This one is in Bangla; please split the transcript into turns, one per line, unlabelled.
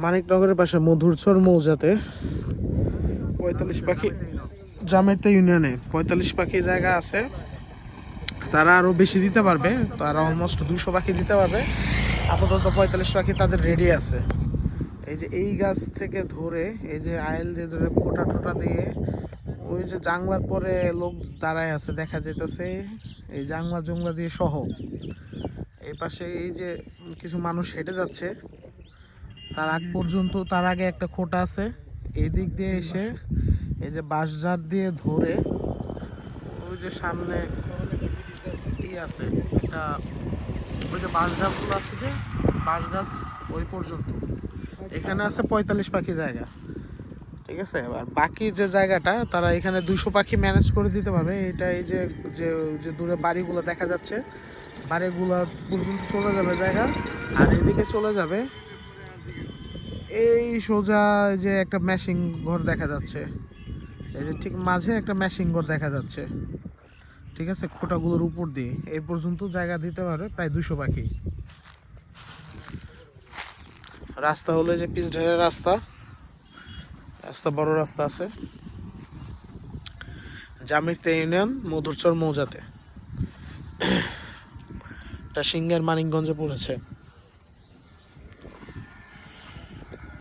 মানিকনগরের পাশে মধুরচর মৌজাতে ৪৫ পাখি, জামেরতা ইউনিয়নে ৪৫ পাখি জায়গা আছে। তারা আরও বেশি দিতে পারবে, তারা অলমোস্ট 200 পাখি দিতে পারবে। আপাতত ৪৫ পাখি তাদের রেডি আছে। এই যে এই গাছ থেকে ধরে, এই যে আইল দিয়ে ধরে ফোটা টোটা দিয়ে, ওই যে জাংলার পরে লোক দাঁড়ায় আছে দেখা যাইতেছে, এই জাংলা জংলা দিয়ে সহ। এই পাশে এই যে কিছু মানুষ হেঁটে যাচ্ছে, তার আগ পর্যন্ত, তার আগে একটা খোটা আছে। এই দিক দিয়ে এসে এই যে বাঁশঝাড় দিয়ে ধরে, ওই যে সামনে ই আছে এটা, ওই যে বাঁশ গাছগুলো আছে, যে বাঁশ গাছ ওই পর্যন্ত এখানে আছে ৪৫ পাখি জায়গা। ঠিক আছে, আর বাকি যে জায়গাটা তারা এখানে 200 পাখি ম্যানেজ করে দিতে পারবে। এটা এই যে যে যে দূরে বাড়িগুলো দেখা যাচ্ছে, বাড়িগুলো পর্যন্ত চলে যাবে জায়গা। আর এদিকে চলে যাবে এই সোজা যে একটা মেশিং ঘর দেখা যাচ্ছে, এই যে ঠিক মাঝে একটা মেশিং ঘর দেখা যাচ্ছে। ঠিক আছে, খোটাগুলোর উপর দিয়ে এই পর্যন্ত জায়গা দিতে পারবে প্রায় 200 পাখি। রাস্তা হলো যে পিচ ঢালের রাস্তা, রাস্তা বড় রাস্তা আছে, জামিরতা ইউনিয়ন মধুরচর মৌজাতে। এটা সিংহের মানিকগঞ্জে পড়েছে।